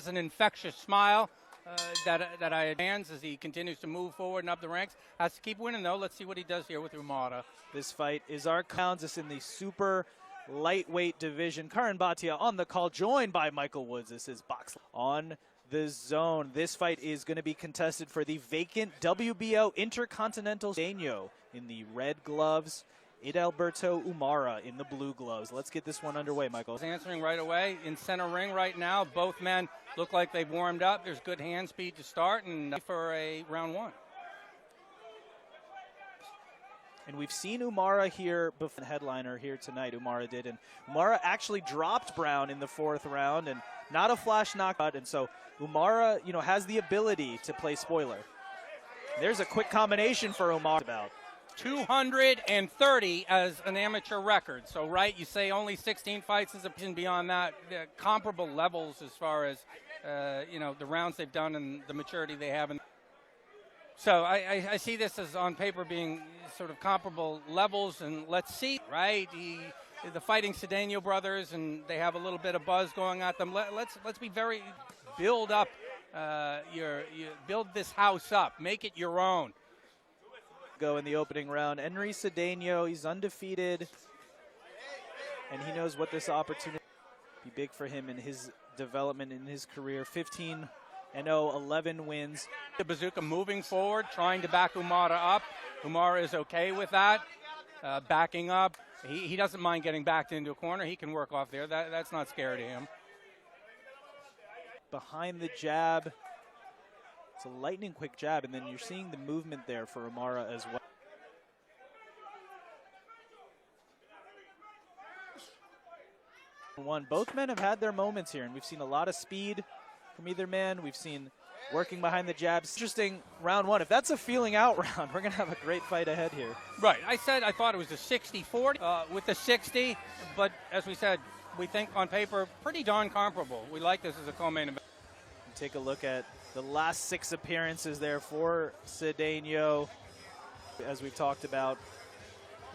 It's an infectious smile that I advance as he continues to move forward and up the ranks. Has to keep winning, though. Let's see what he does here with Umara. This fight is our Kansas in the super lightweight division. Karan Bhatia on the call, joined by Michael Woods. This is Box on the Zone. This fight is going to be contested for the vacant WBO Intercontinental Cedeno in the red gloves. Idalberto Umara in the blue gloves. Let's get this one underway, Michael. He's answering right away in center ring right now. Both men look like they've warmed up. There's good hand speed to start and for a round one. And we've seen Umara here before, headliner here tonight. Umara did, and Umara actually dropped Brown in the 4th round, and not a flash knockout. And so Umara, has the ability to play spoiler. There's a quick combination for Umara. About 230 as an amateur record. So, right, you say only 16 fights is a position. Beyond that, comparable levels as far as, the rounds they've done and the maturity they have. So I see this as on paper being sort of comparable levels, and let's see, right? The Fighting Cedeno brothers, and they have a little bit of buzz going at them. Let's be very, build up, build this house up, make it your own. Go in the opening round. Hendri Cedeno, he's undefeated, and he knows what this opportunity be big for him in his development in his career. 15-0, 11 wins. The bazooka moving forward, trying to back Umara up. Umara is okay with that, backing up. He doesn't mind getting backed into a corner. He can work off there. That's not scary to him. Behind the jab. It's a lightning quick jab, and then you're seeing the movement there for Umara as well. Both men have had their moments here, and we've seen a lot of speed from either man. We've seen working behind the jabs. Interesting round one. If that's a feeling out round, we're going to have a great fight ahead here. Right. I thought it was a 60-40 with the 60, but as we said, we think on paper pretty darn comparable. We like this as a co-main event. Take a look at the last 6 appearances there for Cedeno, as we've talked about.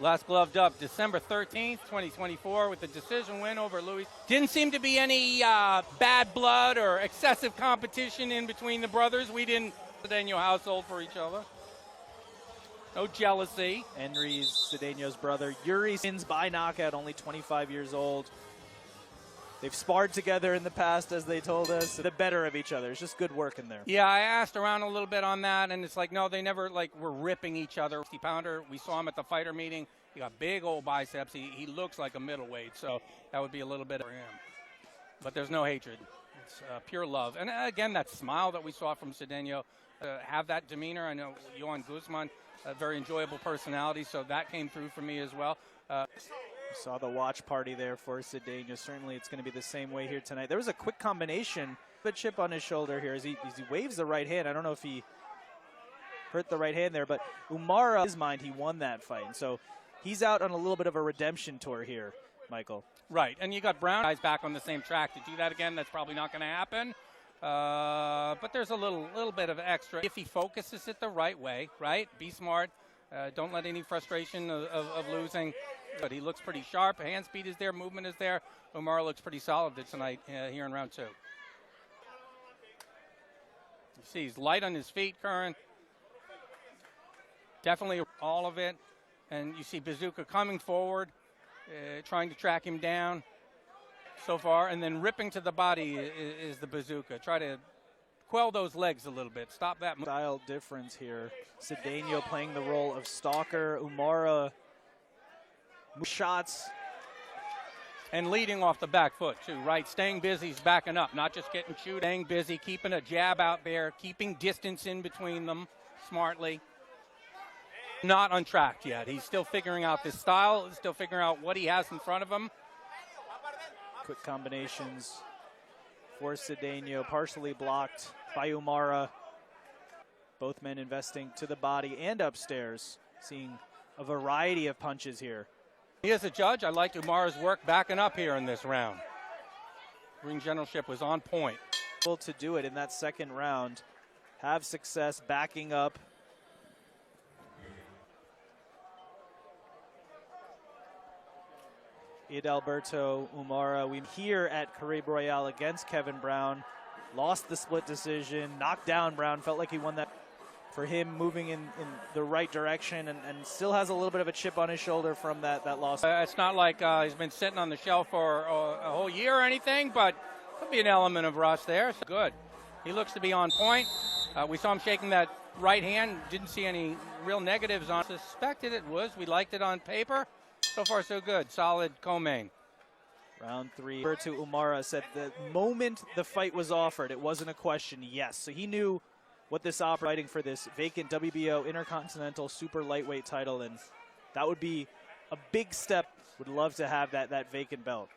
Last gloved up December 13th, 2024 with a decision win over Louis. Didn't seem to be any bad blood or excessive competition in between the brothers. We didn't Cedeno household for each other. No jealousy. Hendri's Cedeno's brother. Yuri wins by knockout, only 25 years old. They've sparred together in the past, as they told us. The better of each other. It's just good work in there. Yeah, I asked around a little bit on that, and it's like, no, they never, were ripping each other. 60-pounder, we saw him at the fighter meeting. He got big old biceps. He looks like a middleweight, so that would be a little bit for him. But there's no hatred. It's pure love. And, again, that smile that we saw from Cedeno, have that demeanor. I know Johan Guzman, a very enjoyable personality, so that came through for me as well. Saw the watch party there for Cedeno. Certainly it's going to be the same way here tonight. There was a quick combination, a chip on his shoulder here as he waves the right hand. I don't know if he hurt the right hand there, but Umara, in his mind, he won that fight. And so he's out on a little bit of a redemption tour here, Michael. Right, and you got Brown guys back on the same track. To do that again, that's probably not going to happen. But there's a little bit of extra. If he focuses it the right way, right? Be smart. Don't let any frustration of losing. But he looks pretty sharp. Hand speed is there. Movement is there. Umara looks pretty solid tonight here in round 2. You see he's light on his feet, Curran. Definitely all of it. And you see Bazooka coming forward, trying to track him down so far. And then ripping to the body is the Bazooka. Try to quell those legs a little bit. Stop that. Style difference here. Cedeno playing the role of stalker. Umara shots. And leading off the back foot, too, right? Staying busy, he's backing up, not just getting chewed. Staying busy, keeping a jab out there, keeping distance in between them smartly. Not untracked yet. He's still figuring out this style, still figuring out what he has in front of him. Quick combinations for Cedeno, partially blocked by Umara. Both men investing to the body and upstairs, seeing a variety of punches here. He is a judge. I liked Umara's work backing up here in this round. Ring generalship was on point. Able to do it in that second round. Have success backing up. Idalberto Umara. We here at Caribe Royale against Kevin Brown. lost the split decision, knocked down Brown, felt like he won that. For him moving in the right direction and still has a little bit of a chip on his shoulder from that loss. It's not like he's been sitting on the shelf for a whole year or anything, but could be an element of rust there. So good. He looks to be on point. We saw him shaking that right hand. Didn't see any real negatives on it. Suspected it was. We liked it on paper. So far, so good. Solid co-main. Round 3. To Umara said the moment the fight was offered, it wasn't a question, yes. So he knew what this fighting for this vacant WBO Intercontinental Super Lightweight title, and that would be a big step. Would love to have that vacant belt.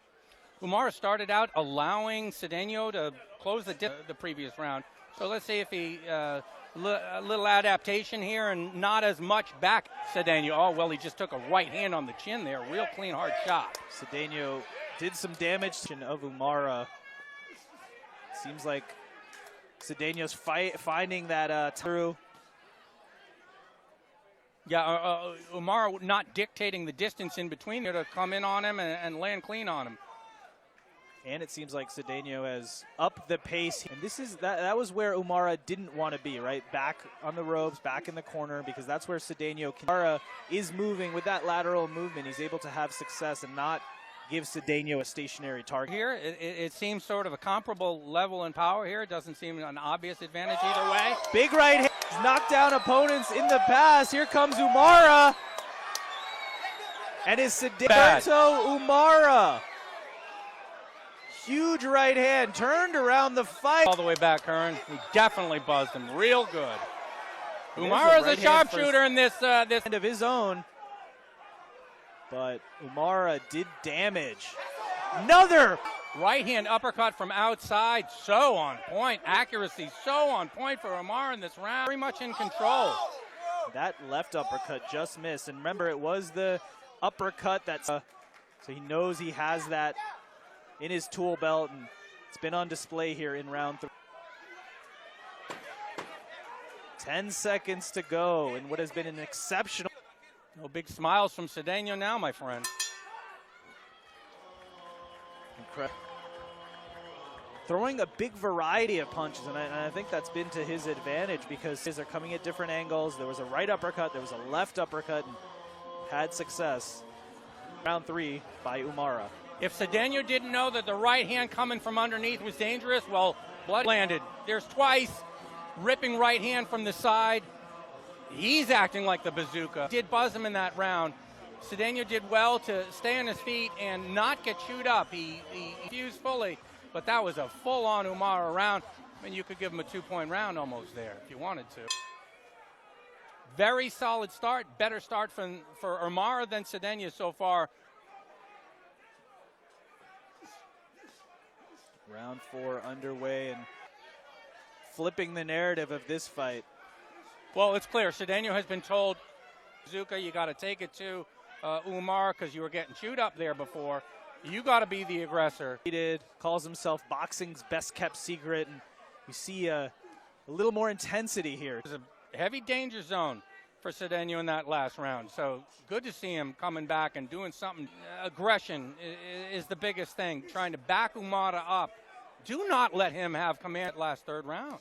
Umara started out allowing Cedeno to close the previous round. So let's see if he a little adaptation here and not as much back Cedeno. Oh, well, he just took a right hand on the chin there. Real clean, hard shot. Cedeno did some damage of Umara. Seems like Cedeno's finding that through. Yeah, Umara not dictating the distance in between there to come in on him and land clean on him. And it seems like Cedeno has upped the pace. And this is that was where Umara didn't want to be, right? Back on the ropes, back in the corner, because that's where Cedeno Umara is moving with that lateral movement. He's able to have success and not give Cedeno a stationary target. Here, it seems sort of a comparable level in power here. It doesn't seem an obvious advantage either way. Big right hand. He's knocked down opponents in the past. Here comes Umara. And it's Idalberto Umara. Huge right hand. Turned around the fight. All the way back, Hearn. He definitely buzzed him real good. Umara's a sharpshooter in this end of his own. But Umara did damage. Another right hand uppercut from outside. So on point. Accuracy so on point for Umara in this round. Very much in control. That left uppercut just missed. And remember, it was the uppercut that's so he knows he has that in his tool belt. And it's been on display here in round 3. 10 seconds to go in what has been an exceptional. No big smiles from Cedeno now, my friend. Incredible. Throwing a big variety of punches, and I think that's been to his advantage because his are coming at different angles. There was a right uppercut, there was a left uppercut, and had success. Round 3 by Umara. If Cedeno didn't know that the right hand coming from underneath was dangerous, well, blood landed. There's twice, ripping right hand from the side. He's acting like the bazooka. Did buzz him in that round. Cedeno did well to stay on his feet and not get chewed up. He fused fully, but that was a full-on Umara round. I mean, you could give him a 2-point round almost there if you wanted to. Very solid start. Better start for Umara than Cedeno so far. Round 4 underway and flipping the narrative of this fight. Well, it's clear. Cedeno has been told, bazooka, you got to take it to Umara because you were getting chewed up there before. You got to be the aggressor. He did. Calls himself boxing's best kept secret, and you see a little more intensity here. There's a heavy danger zone for Cedeno in that last round. So good to see him coming back and doing something. Aggression is the biggest thing. Trying to back Umara up. Do not let him have command last third round.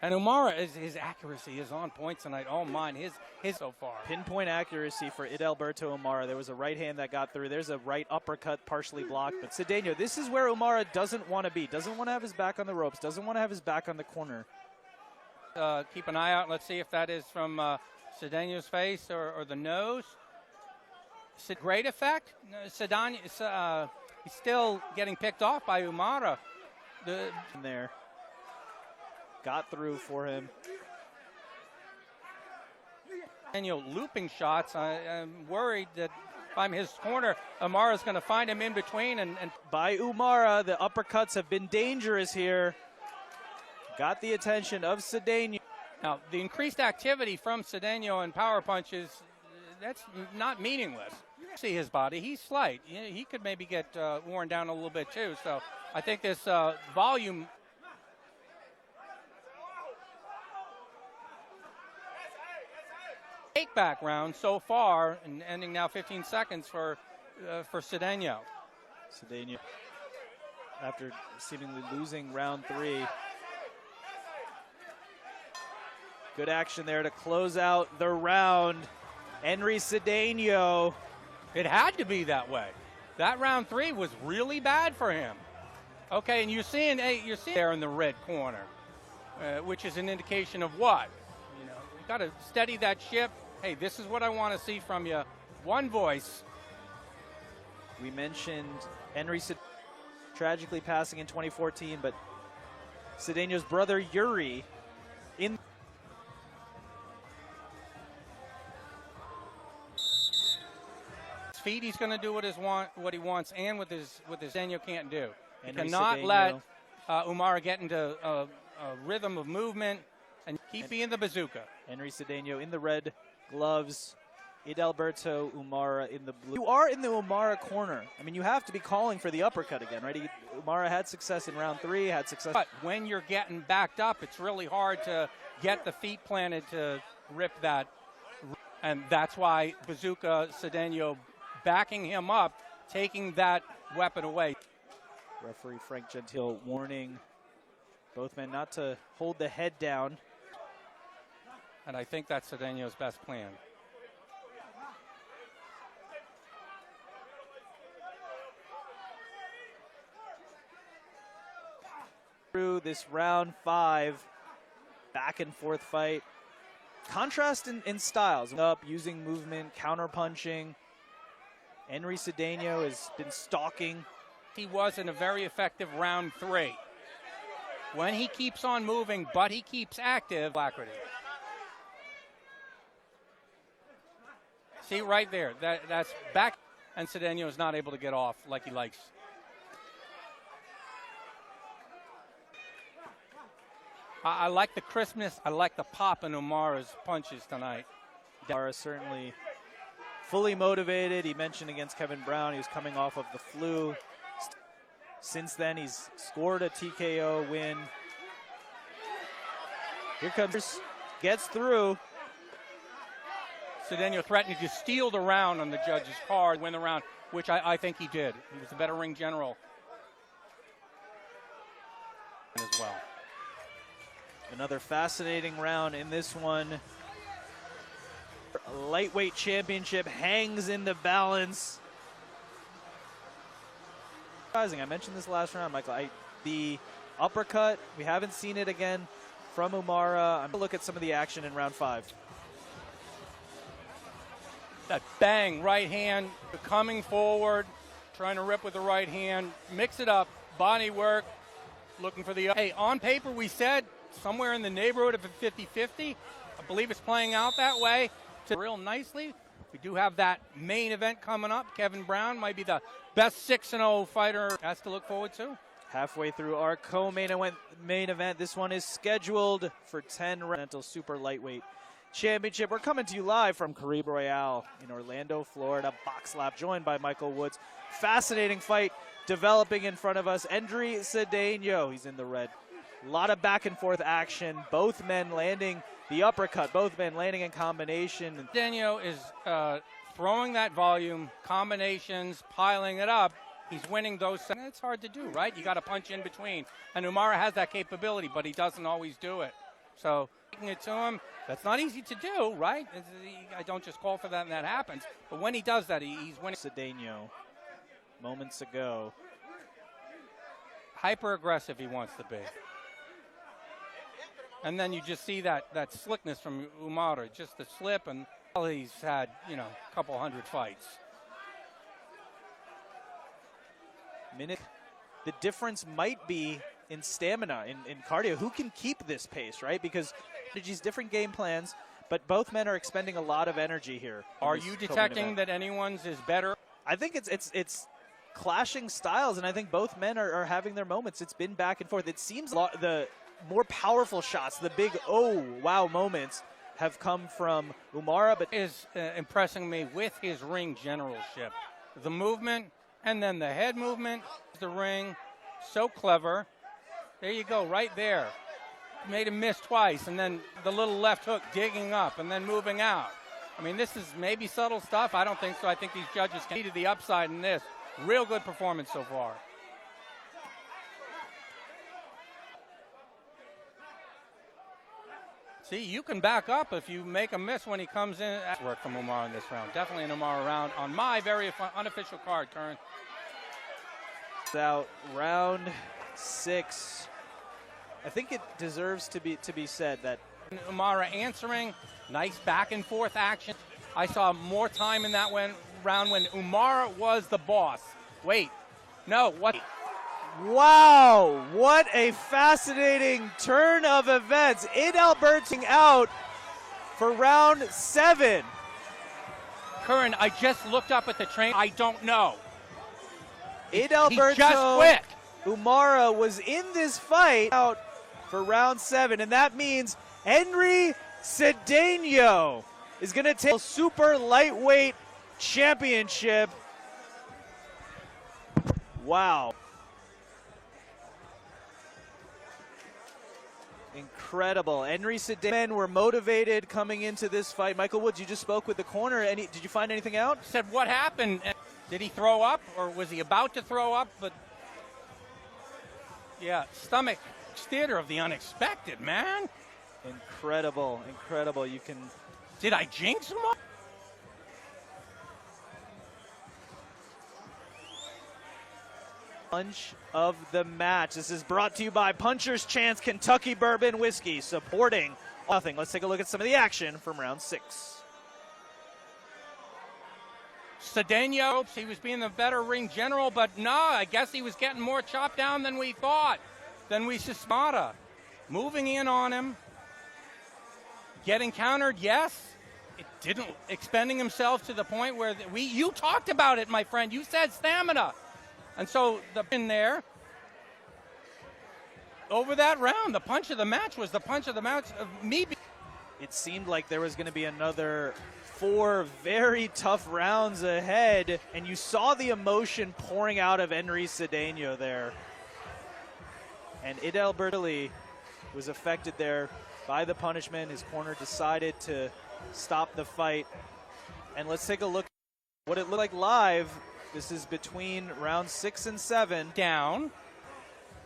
And Umara, his accuracy is on point tonight. Oh, mine, his so far. Pinpoint accuracy for Idalberto Umara. There was a right hand that got through. There's a right uppercut partially blocked. But Cedeno, this is where Umara doesn't want to be. Doesn't want to have his back on the ropes. Doesn't want to have his back on the corner. Keep an eye out. Let's see if that is from Cedeno's face or the nose. Great effect. Cedeno, he's still getting picked off by Umara. There. Got through for him. Cedeno looping shots. I'm worried that if I'm his corner, Umara's going to find him in between. And by Umara, the uppercuts have been dangerous here. Got the attention of Cedeno. Now, the increased activity from Cedeno and power punches, that's not meaningless. See his body. He's slight. He could maybe get worn down a little bit too. So I think this volume. Take-back round so far, and ending now 15 seconds for Cedeno. Cedeno after seemingly losing round 3. Good action there to close out the round. Hendri Cedeno. It had to be that way. That round 3 was really bad for him. Okay, and you're seeing there in the red corner, which is an indication of what? You know, you got to steady that ship. Hey, this is what I want to see from you. One voice. We mentioned Hendri tragically passing in 2014, but Cedeno's brother Yuri in his feet, he's going to do what he wants, and with his Cedeno can't do. He Hendri cannot Cedeno. let Umara get into a rhythm of movement and keep being the bazooka. Hendri Cedeno in the red gloves. Idalberto, Umara in the blue. You are in the Umara corner. I mean, you have to be calling for the uppercut again, right? Umara had success in round 3, had success. But when you're getting backed up, it's really hard to get the feet planted to rip that. And that's why Bazooka Cedeno backing him up, taking that weapon away. Referee Frank Gentile warning both men not to hold the head down. And I think that's Cedeno's best plan. Through this round 5 back and forth fight. Contrast in styles. Up, using movement, counter punching. Hendri Cedeno has been stalking. He was in a very effective round 3. When he keeps on moving, but he keeps active, alacrity. See right there, that's back, and Cedeno is not able to get off like he likes. I like the crispness. I like the pop in Umara's punches tonight. Umara certainly fully motivated. He mentioned against Kevin Brown he was coming off of the flu. Since then, he's scored a TKO win. Here comes, gets through. Cedeno threatening to steal the round on the judge's card, win the round, which I think he did. He was a better ring general as well. Another fascinating round in this one. Lightweight championship hangs in the balance. I mentioned this last round, Michael. The uppercut, we haven't seen it again from Umara. I'm going to look at some of the action in round 5. That bang, right hand, coming forward, trying to rip with the right hand, mix it up, body work, looking for the... Hey, on paper we said somewhere in the neighborhood of a 50-50. I believe it's playing out that way real nicely. We do have that main event coming up. Kevin Brown might be the best 6-0 fighter. Has to look forward to. Halfway through our co-main event. This one is scheduled for 10 Rental Super Lightweight Championship. We're coming to you live from Caribe Royale in Orlando, Florida. Box Lap, joined by Michael Woods. Fascinating fight developing in front of us. Hendri Cedeno, he's in the red. A lot of back and forth action. Both men landing the uppercut. Both men landing in combination. Cedeno is throwing that volume, combinations, piling it up. He's winning those. It's hard to do, right? You got to punch in between. And Umara has that capability, but he doesn't always do it. So taking it to him, that's not easy to do, right? I don't just call for that and that happens. But when he does that, he's winning. Cedeno, moments ago. Hyper aggressive he wants to be. And then you just see that slickness from Umara, just the slip, and he's had, a couple hundred fights. The difference might be in stamina, in cardio. Who can keep this pace, right? Because there's different game plans, but both men are expending a lot of energy here. Are you detecting that anyone's is better? I think it's clashing styles, and I think both men are having their moments. It's been back and forth. It seems the more powerful shots, the big oh wow moments, have come from Umara, but is impressing me with his ring generalship, the movement, and then the head movement, the ring, so clever. There you go, right there. Made him miss twice, and then the little left hook digging up and then moving out. I mean, this is maybe subtle stuff. I don't think so. I think these judges can see to the upside in this. Real good performance so far. See, you can back up if you make a miss when he comes in. That's work from Umara in this round. Definitely an Umara round on my very unofficial card, Kern. Out round 6. I think it deserves to be said that Umara answering, nice back and forth action. I saw more time in that round when Umara was the boss. Wait, no, what? Wow, what a fascinating turn of events. Idalberto out for round 7. Curran, I just looked up at the train. I don't know. Idalberto He just quit. Umara was in this fight out for round 7, and that means Hendri Cedeno is going to take the super lightweight championship. Wow. Incredible. Hendri Cedeno were motivated coming into this fight. Michael Woods, you just spoke with the corner. Did you find anything out? Said what happened? Did he throw up, or was he about to throw up? But yeah, stomach theater of the unexpected, man. Incredible, incredible. You can. Did I jinx him? Punch of the match. This is brought to you by Puncher's Chance Kentucky Bourbon Whiskey, supporting nothing. Let's take a look at some of the action from round 6. Cedeno, he was being the better ring general, but no, I guess he was getting more chopped down than we thought, than we suspected. Moving in on him, getting countered, yes. It didn't, expending himself to the point where you talked about it, my friend. You said stamina. And so in there, over that round, the punch of the match was the punch of the match of me. It seemed like there was going to be another 4 very tough rounds ahead, and you saw the emotion pouring out of Hendri Cedeno there. And Idalberto was affected there by the punishment. His corner decided to stop the fight. And let's take a look at what it looked like live. This is between rounds 6 and 7. Down,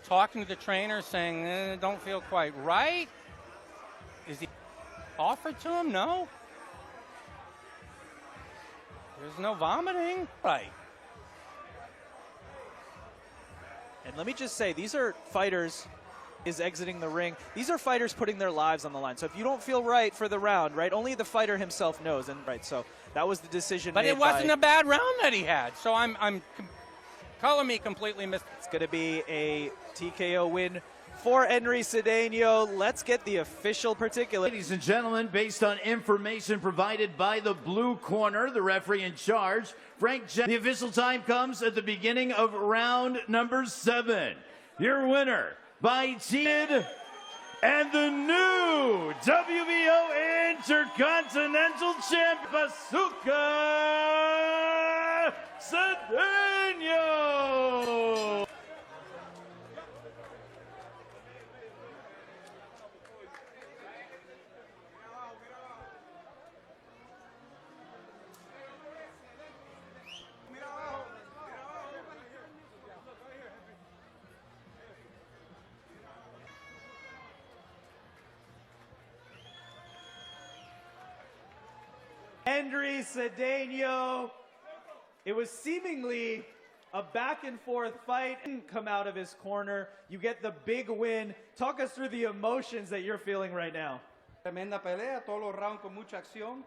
talking to the trainer, saying, don't feel quite right. Is he offered to him? No. There's no vomiting. Right. And let me just say, these are fighters is exiting the ring. These are fighters putting their lives on the line. So if you don't feel right for the round, right, only the fighter himself knows. And right, so that was the decision. But made it wasn't a bad round that he had. So I'm color me completely missed. It's going to be a TKO win for Hendri Cedeno. Let's get the official particulars. Ladies and gentlemen, based on information provided by the blue corner, the referee in charge, Frank Jen. The official time comes at the beginning of round number 7. Your winner by TKO and the new WBO Intercontinental Champion, Bazooka Cedeno. Hendri Cedeno. It was seemingly a back and forth fight. Didn't come out of his corner. You get the big win. Talk us through the emotions that you're feeling right now. Tremenda pelea, todos los rounds con mucha acción.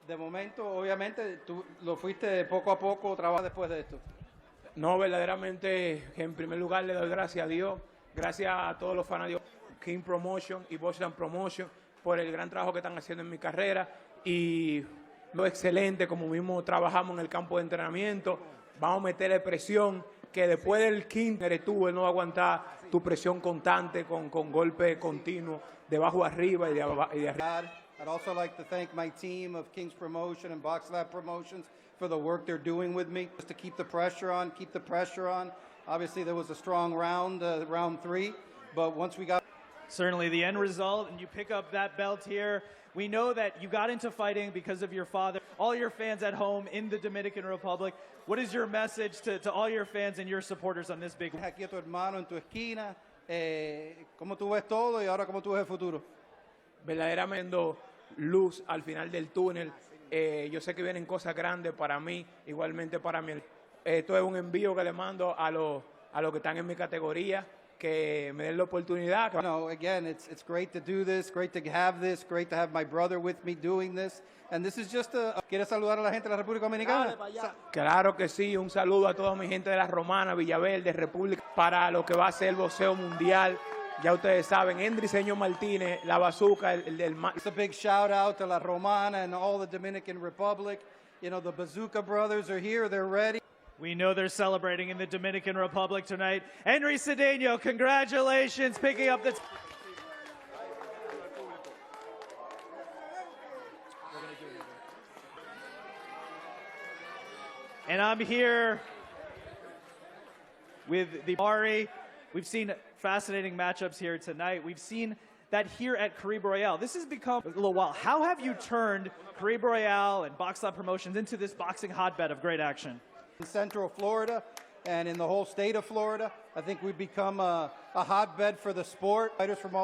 De momento, obviamente, tú lo fuiste poco a poco trabajar después de esto. No, verdaderamente, en primer lugar le doy gracias a Dios, gracias a todos los fanáticos de King Promotion y Boxland Promotion por el gran trabajo que están haciendo en mi carrera y lo excelente como mismo trabajamos en el campo de entrenamiento. Vamos a meterle presión que después del King eres tú, él no va a aguantar tu presión constante con golpe continuo de abajo arriba y de arriba. I'd also like to thank my team of King's Promotion and Box Lab Promotions for the work they're doing with me, just to keep the pressure on, Obviously, there was a strong round, round 3, but once we got... Certainly the end result, and you pick up that belt here. We know that you got into fighting because of your father. All your fans at home in the Dominican Republic, what is your message to all your fans and your supporters on this big... Aquí a tu hermano en tu esquina, cómo tú ves todo y ahora cómo tú ves el futuro. verdaderamente luz al final del túnel. Yo sé que vienen cosas grandes para mí, igualmente para mí. Esto es un envío que le mando a los que están en mi categoría, que me den la oportunidad. You know, again, it's great to do this, great to have my brother with me doing this. And this is just ¿Quieres saludar a la gente de la República Dominicana? Claro que sí, un saludo a toda mi gente de la Romana, Villaverde, República, para lo que va a ser el boxeo mundial. Ya ustedes saben, Hendri Señor Martínez, la bazooka, el del... It's a big shout out to La Romana and all the Dominican Republic. You know, the Bazooka brothers are here, they're ready. We know they're celebrating in the Dominican Republic tonight. Hendri Cedeno, congratulations, picking up the... And I'm here with the Mari. We've seen fascinating matchups here tonight. We've seen that here at Caribe Royale. This has become a little while. How have you turned Caribe Royale and Box Lab Promotions into this boxing hotbed of great action? In Central Florida and in the whole state of Florida, I think we've become a hotbed for the sport. Fighters from all over.